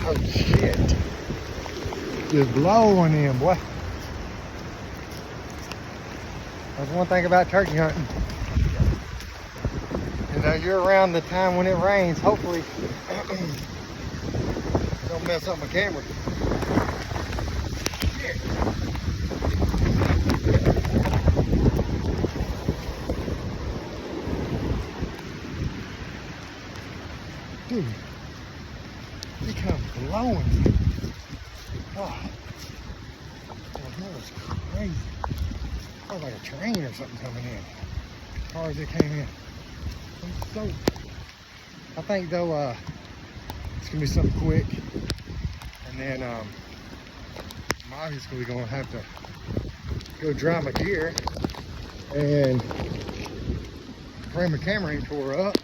Oh shit. Just blowing in, boy. That's one thing about turkey hunting. You know, you're around the time when it rains. Hopefully, don't mess up my camera. Shit. Dude, it comes blowing. Oh, that was crazy. That was like a train or something coming in. As far as it came in. I'm so. I think though, it's gonna be something quick, and then I'm obviously gonna have to go dry my gear and bring my camera in tore up,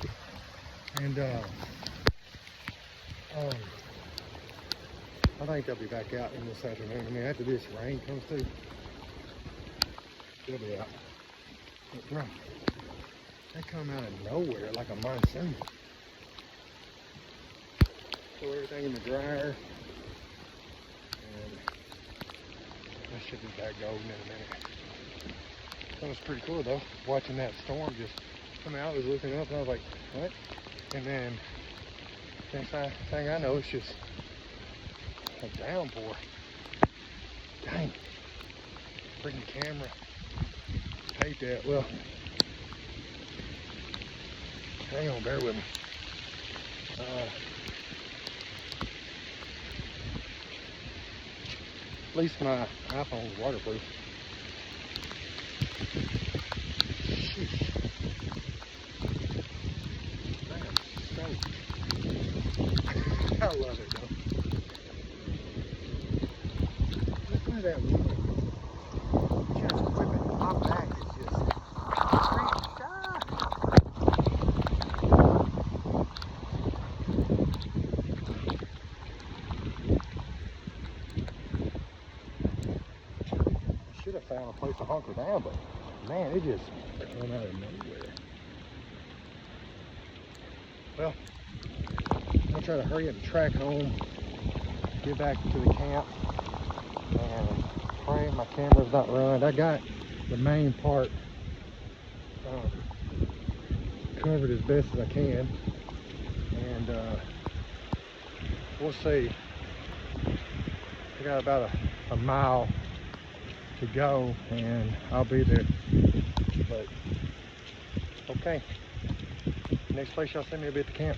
and I think they'll be back out in this afternoon. I mean, after this rain comes through, they'll be out. But bro, they come out of nowhere like a monsoon. Throw everything in the dryer, and I should be back golden in a minute. That was pretty cool though, watching that storm just come out. I was looking up and I was like, what? And then next thing I know, it's just a downpour. Dang. Freaking camera. Hate that. Well, hang on, bear with me. At least my iPhone's waterproof. I love it though. Look at that wind. Just whipping my back is just I should have found a place to hunker down, but man, it just came out of nowhere. Well, I'm gonna try to hurry up and track home, get back to the camp, and pray my camera's not ruined. I got the main part covered as best as I can, and we'll see. I got about a mile to go, and I'll be there. But okay, next place y'all see me will be at the camp.